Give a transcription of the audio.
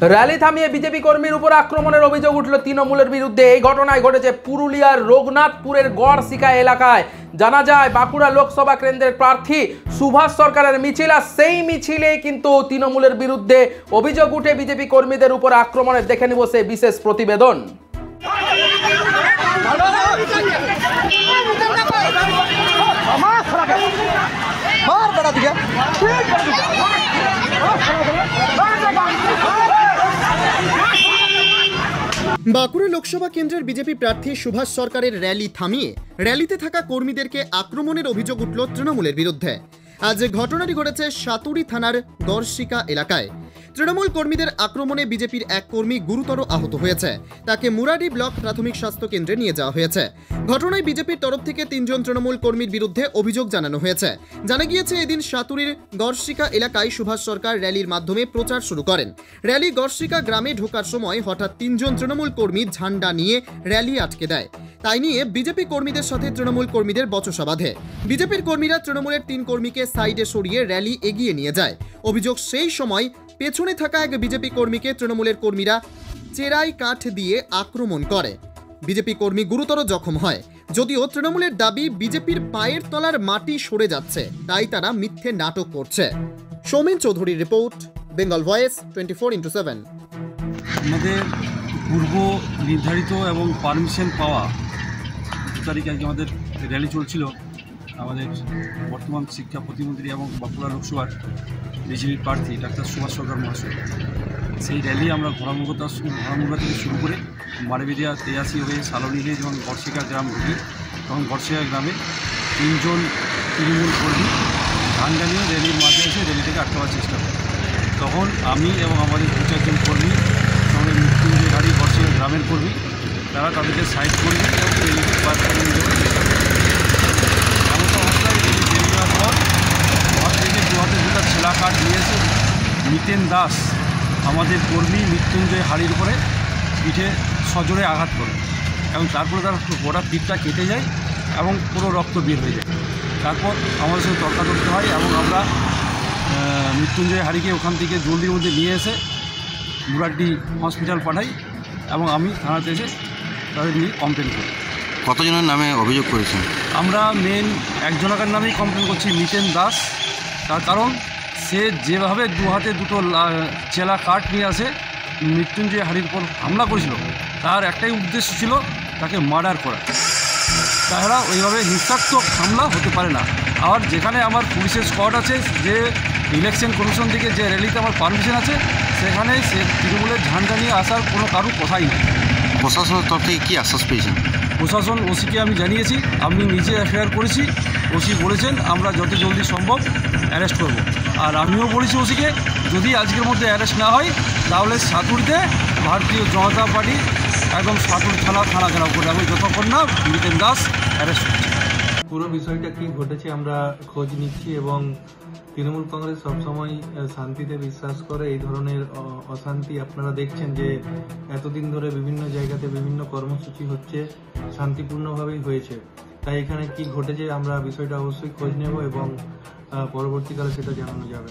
Rally থামিয়ে BJP কর্মীর উপর আক্রমণের অভিযোগ উঠল তৃণমূলের বিরুদ্ধে। এই ঘটনায় ঘটেছে পুরুলিয়ার রঘুনাথপুরের গড়শিকা এলাকায়। জানা যায় বাঁকুড়া লোকসভা কেন্দ্রের প্রার্থী সুভাষ সরকারের মিছিল, আর সেই মিছিলেই কিন্তু তৃণমূলের বিরুদ্ধে অভিযোগ উঠে বিজেপি কর্মীদের উপর আক্রমণের। দেখে নিব সেই বিশেষ প্রতিবেদন। বাঁকুড়া লোকসভা কেন্দ্রের বিজেপি প্রার্থী সুভাষ সরকারের র্যালি থামিয়ে র্যালিতে থাকা কর্মীদেরকে আক্রমণের অভিযোগ উঠল তৃণমূলের বিরুদ্ধে। আজ ঘটনাটি ঘটেছে সাতুরি থানার গড়শিকা এলাকায়। তৃণমূল কর্মীদের আক্রমণে বিজেপির এক কর্মী গুরুতর আহত হয়েছে। তাকে মুরাডি ব্লক প্রাথমিক স্বাস্থ্য কেন্দ্রে নিয়ে যাওয়া হয়েছে। ঘটনায় বিজেপির তরফ থেকে 3 জন তৃণমূল কর্মীর বিরুদ্ধে অভিযোগ জানানো হয়েছে। জানা গিয়েছে এদিন সাতুরির গড়শিকা এলাকায় সুভাষ সরকার র্যালির মাধ্যমে প্রচার শুরু করেন। র্যালি গড়শিকা গ্রামে ঢোকার সময় হঠাৎ 3 জন তৃণমূল কর্মী ঝান্ডা নিয়ে র্যালি আটকে দেয়। তাই নিয়ে বিজেপি কর্মীদের সাথে তৃণমূল কর্মীদের বচসা বাঁধে। বিজেপির কর্মীরা তৃণমূলের 3 কর্মীকে সাইডে সরিয়ে র্যালি এগিয়ে নিয়ে যায়। অভিযোগ সেই সময় পেছনে থাকা এক বিজেপি কর্মীকে তৃণমূলের কর্মীরা চেরাই কাঠ দিয়ে আক্রমণ করে। বিজেপি কর্মী গুরুতর জখম হয়। যদিও তৃণমূলের দাবি বিজেপির পায়ের তলার মাটি সরে যাচ্ছে, তাই তারা মিথ্যে নাটক করছে। সৌমেন চৌধুরীর রিপোর্ট, বেঙ্গল ভয়েস 24x7। আমাদের পূর্ব নির্ধারিত এবং পারমিশন পাওয়া 2 তারিখে আজকে আমাদের র্যালি চলছিল। আমাদের বর্তমান শিক্ষা প্রতিমন্ত্রী এবং বাঁকুড়া লোকসভার বিজেপির প্রার্থী ডাক্তার সুভাষ সরকার মহাশয়, সেই র্যালি আমরা ঘোড়ামুড়া থেকে শুরু করে মারবেদিয়া 83 হয়ে সালনি হয়ে যখন গড়শিকা গ্রাম ঢুকি, তখন গড়শিকা গ্রামে 3 জন তৃণমূল কর্মী ঝান্ডা নিয়ে র্যালির মাঝে এসে র্যালিটাকে আটকাবার চেষ্টা করে। তখন আমি এবং আমাদের 2-4 জন কর্মী, সঙ্গে মৃত্যুঞ্জয় হাড়ি গড়শিকা গ্রামের কর্মী, তারা তাদেরকে সাইড করে এবং র্যালিকে পার করে নিয়ে যাওয়ার চেষ্টা করে। এমন অবস্থায় র্যালি বেরিয়ে যাওয়ার পর ঘর থেকে 2 হাতে 2টা ছেলা কাঠ নিয়ে এসে মিতেন দাস আমাদের কর্মী মৃত্যুঞ্জয় হাড়ির উপরে পিঠে সজোরে আঘাত করে এবং তারপরে তার গোটা পিঠটা কেটে যায় এবং পুরো রক্ত বের হয়ে যায়। তারপর আমাদের সঙ্গে তর্কাতর্কি হয় এবং আমরা মৃত্যুঞ্জয় হাড়িকে ওখান থেকে জলদির মধ্যে নিয়ে এসে মুরাড্ডি হসপিটাল পাঠাই এবং আমি থানাতে এসে তাদের নিয়ে কমপ্লেন করি। কতজনের নামে অভিযোগ করেছেন? আমরা মেন একজনের নামেই কমপ্লেন করছি, মিতেন দাস। তার কারণ সে যেভাবে 2 হাতে 2টো চেলা কাঠ নিয়ে আসে মৃত্যুঞ্জয় হাড়ির উপর হামলা করেছিল, তার একটাই উদ্দেশ্য ছিল তাকে মার্ডার করা। তাছাড়া ওইভাবে হিংসাত্মক হামলা হতে পারে না। আর যেখানে আমার পুলিশের স্কোয়াড আছে, যে ইলেকশন কমিশন থেকে যে র্যালিতে আমার পারমিশন আছে, সেখানে সে তৃণমূলের ঝান্ডা নিয়ে আসার কোনো কারো কথাই নেই। প্রশাসনের তরফ থেকে কী আশ্বাস পেয়েছেন? প্রশাসন ওসিকে আমি জানিয়েছি, আমি নিজে এফআইআর করেছি। ওসি বলেছেন আমরা যত জলদি সম্ভব অ্যারেস্ট করব। আর আমিও বলেছি ওসিকে, যদি আজকের মধ্যে অ্যারেস্ট না হয় তাহলে সাতুরিতে ভারতীয় জনতা পার্টি একদম সাতুরি থানা ঘেরাও করে এবং যতক্ষণ না মিতেন দাস অ্যারেস্ট হচ্ছে। পুরো বিষয়টা কি ঘটেছে আমরা খোঁজ নিচ্ছি এবং তৃণমূল কংগ্রেস সবসময় শান্তিতে বিশ্বাস করে। এই ধরনের অশান্তি আপনারা দেখছেন যে এতদিন ধরে বিভিন্ন জায়গাতে বিভিন্ন কর্মসূচি হচ্ছে, শান্তিপূর্ণভাবেই হয়েছে। তাই এখানে কি ঘটেছে আমরা বিষয়টা অবশ্যই খোঁজ নেব এবং পরবর্তীকালে সেটা জানানো যাবে।